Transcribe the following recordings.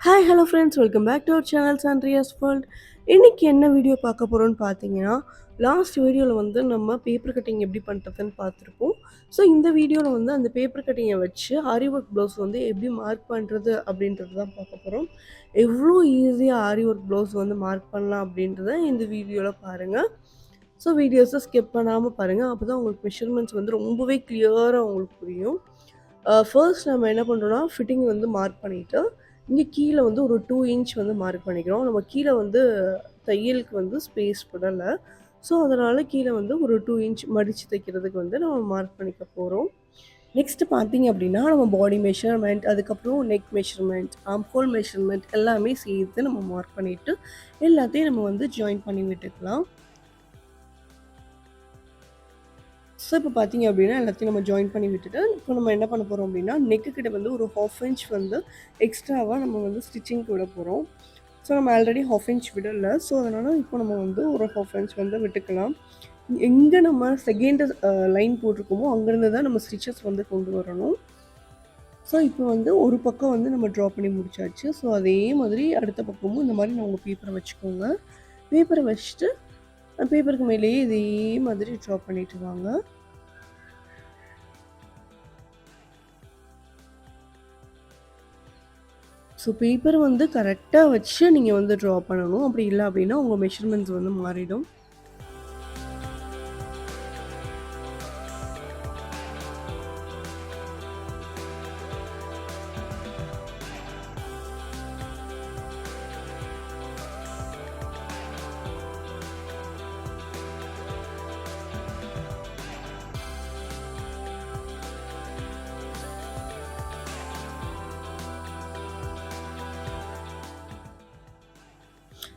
Hi hello friends, welcome back to our channel Sandria's World. இன்றைக்கி என்ன video பார்க்க போகிறோன்னு பார்த்தீங்கன்னா, லாஸ்ட் வீடியோவில் வந்து நம்ம பேப்பர் கட்டிங் எப்படி பண்ணுறதுன்னு பார்த்துருப்போம். ஸோ இந்த வீடியோவில் வந்து அந்த பேப்பர் கட்டிங்கை வச்சு ஆரி ஒர்க் ப்ளவுஸ் வந்து எப்படி மார்க் பண்ணுறது அப்படின்றது தான் பார்க்க போகிறோம். எவ்வளோ ஈஸியாக ஆரி ஒர்க் ப்ளவுஸ் வந்து மார்க் பண்ணலாம் அப்படின்றத இந்த வீடியோவில் பாருங்கள். ஸோ வீடியோஸை ஸ்கிப் பண்ணாமல் பாருங்கள், அப்போ தான் உங்களுக்கு மெஷர்மெண்ட்ஸ் வந்து ரொம்பவே கிளியராக உங்களுக்கு புரியும். ஃபர்ஸ்ட் நம்ம என்ன பண்ணுறோன்னா, ஃபிட்டிங் வந்து மார்க் பண்ணிவிட்டு இங்கே கீழே வந்து ஒரு 2 இன்ச் வந்து மார்க் பண்ணிக்கிறோம். நம்ம கீழே வந்து தையலுக்கு வந்து ஸ்பேஸ் விடலை. ஸோ அதனால் கீழே வந்து ஒரு 2 இன்ச் மடித்து தைக்கிறதுக்கு வந்து நம்ம மார்க் பண்ணிக்க போகிறோம். நெக்ஸ்ட்டு பார்த்தீங்க அப்படின்னா, நம்ம பாடி மெஷர்மெண்ட், அதுக்கப்புறம் நெக் மெஷர்மெண்ட், ஆர்ம்ஹோல் மெஷர்மெண்ட் எல்லாமே சேர்த்து நம்ம மார்க் பண்ணிவிட்டு எல்லாத்தையும் நம்ம வந்து ஜாயின் பண்ணி விட்டுக்கலாம். ஸோ இப்போ பார்த்தீங்க அப்படின்னா எல்லாத்தையும் நம்ம ஜாயின் பண்ணி விட்டுட்டு, இப்போ நம்ம என்ன பண்ண போகிறோம் அப்படின்னா, நெக்கு கிட்ட வந்து ஒரு 1/2 இன்ச் வந்து எக்ஸ்ட்ராவாக நம்ம வந்து ஸ்டிச்சிங்க்கு விட போகிறோம். ஸோ நம்ம ஆல்ரெடி 1/2 இன்ச் விடல. ஸோ அதனால் இப்போ நம்ம வந்து ஒரு 1/2 இன்ச் வந்து விட்டுக்கலாம். எங்கே நம்ம செகண்ட் லைன் போட்டிருக்கோமோ அங்கேருந்து தான் நம்ம ஸ்டிச்சஸ் வந்து கொண்டு வரணும். ஸோ இப்போ வந்து ஒரு பக்கம் வந்து நம்ம ட்ரா பண்ணி முடிச்சாச்சு. ஸோ அதே மாதிரி அடுத்த பக்கமும் இந்த மாதிரி நான் உங்கள் பேப்பரை வச்சுக்கோங்க. பேப்பரை வச்சுட்டு பேப்பருக்கு மேலேயே இதே மாதிரி ட்ரா பண்ணிட்டு வாங்க. ஸோ பேப்பர் வந்து கரெக்டாக வச்சு நீங்கள் வந்து ட்ரா பண்ணணும். அப்படி இல்லை அப்படின்னா உங்கள் மெஷர்மெண்ட்ஸ் வந்து மாறிடும்.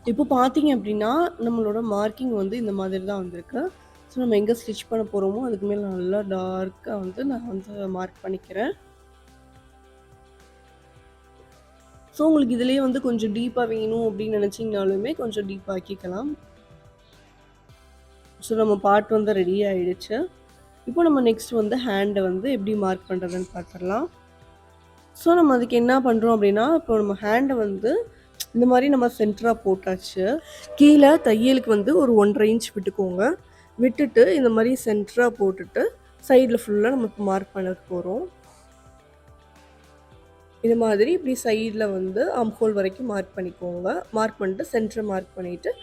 இப்போ பார்த்தீங்க அப்படின்னா, நம்மளோட மார்க்கிங் வந்து இந்த மாதிரி தான் வந்திருக்கு. ஸோ நம்ம எங்கே ஸ்டிச் பண்ண போகிறோமோ அதுக்கு மேலே நல்லா டார்க்காக வந்து நான் வந்து மார்க் பண்ணிக்கிறேன். ஸோ உங்களுக்கு இதிலேயே வந்து கொஞ்சம் டீப்பாக வேணும் அப்படின்னு நினச்சிங்கனாலுமே கொஞ்சம் டீப்பாக ஆக்கிக்கலாம். ஸோ நம்ம பார்ட் வந்து ரெடி ஆகிடுச்சு. இப்போ நம்ம நெக்ஸ்ட் வந்து ஹேண்டை வந்து எப்படி மார்க் பண்ணுறதுன்னு பார்த்துடலாம். ஸோ நம்ம அதுக்கு என்ன பண்ணுறோம் அப்படின்னா, இப்போ நம்ம ஹேண்டை வந்து இந்த மாதிரி நம்ம சென்டராக போட்டாச்சு. கீழே தையலுக்கு வந்து ஒரு 1.5 இன்ச் விட்டுக்கோங்க. விட்டுட்டு இந்த மாதிரி சென்டராக போட்டுட்டு சைடில் ஃபுல்லாக நமக்கு மார்க் பண்ண போகிறோம். இது மாதிரி இப்படி சைடில் வந்து ஆம்ஹோல் வரைக்கும் மார்க் பண்ணிக்கோங்க. மார்க் பண்ணிட்டு சென்டரை மார்க் பண்ணிவிட்டு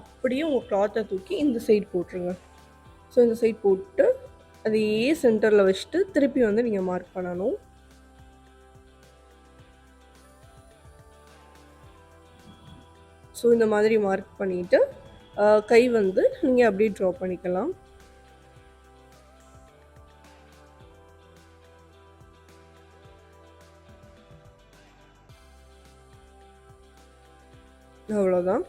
அப்படியே உங்கள் கிளாத்தை தூக்கி இந்த சைடு போட்டுருங்க. ஸோ இந்த சைடு போட்டு அதையே சென்டரில் வச்சுட்டு திருப்பி வந்து நீங்கள் மார்க் பண்ணணும். ஸோ இந்த மாதிரி மார்க் பண்ணிவிட்டு கை வந்து நீங்கள் அப்படியே ட்ரா பண்ணிக்கலாம். அவ்வளோதான்.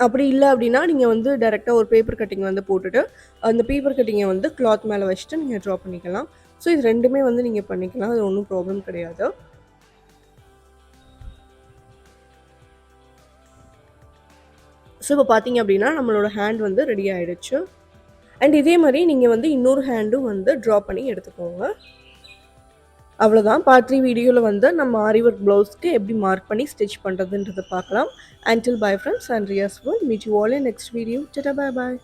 அப்படி இல்லை அப்படின்னா நீங்கள் வந்து டைரெக்டாக ஒரு பேப்பர் கட்டிங் வந்து போட்டுட்டு அந்த பேப்பர் கட்டிங்கை வந்து கிளாத் மேலே வச்சுட்டு நீங்கள் ட்ரா பண்ணிக்கலாம். ஸோ இது ரெண்டுமே வந்து நீங்கள் பண்ணிக்கலாம், அது ஒன்றும் ப்ராப்ளம் கிடையாது. ஸோ இப்போ பார்த்தீங்க அப்படின்னா நம்மளோட ஹேண்ட் வந்து ரெடி ஆகிடுச்சு. அண்ட் இதே மாதிரி நீங்கள் வந்து இன்னொரு ஹேண்டும் வந்து ட்ரா பண்ணி எடுத்துக்கோங்க. அவ்வளோதான். பார்ட் 3 வீடியோவில் வந்து நம்ம ஆரி ஒர்க் ப்ளவுஸ்க்கு எப்படி மார்க் பண்ணி ஸ்டிச் பண்ணுறதுன்றதை பார்க்கலாம். Until bye friends, Andrea's World. Meet you all in next video. Tata bye bye.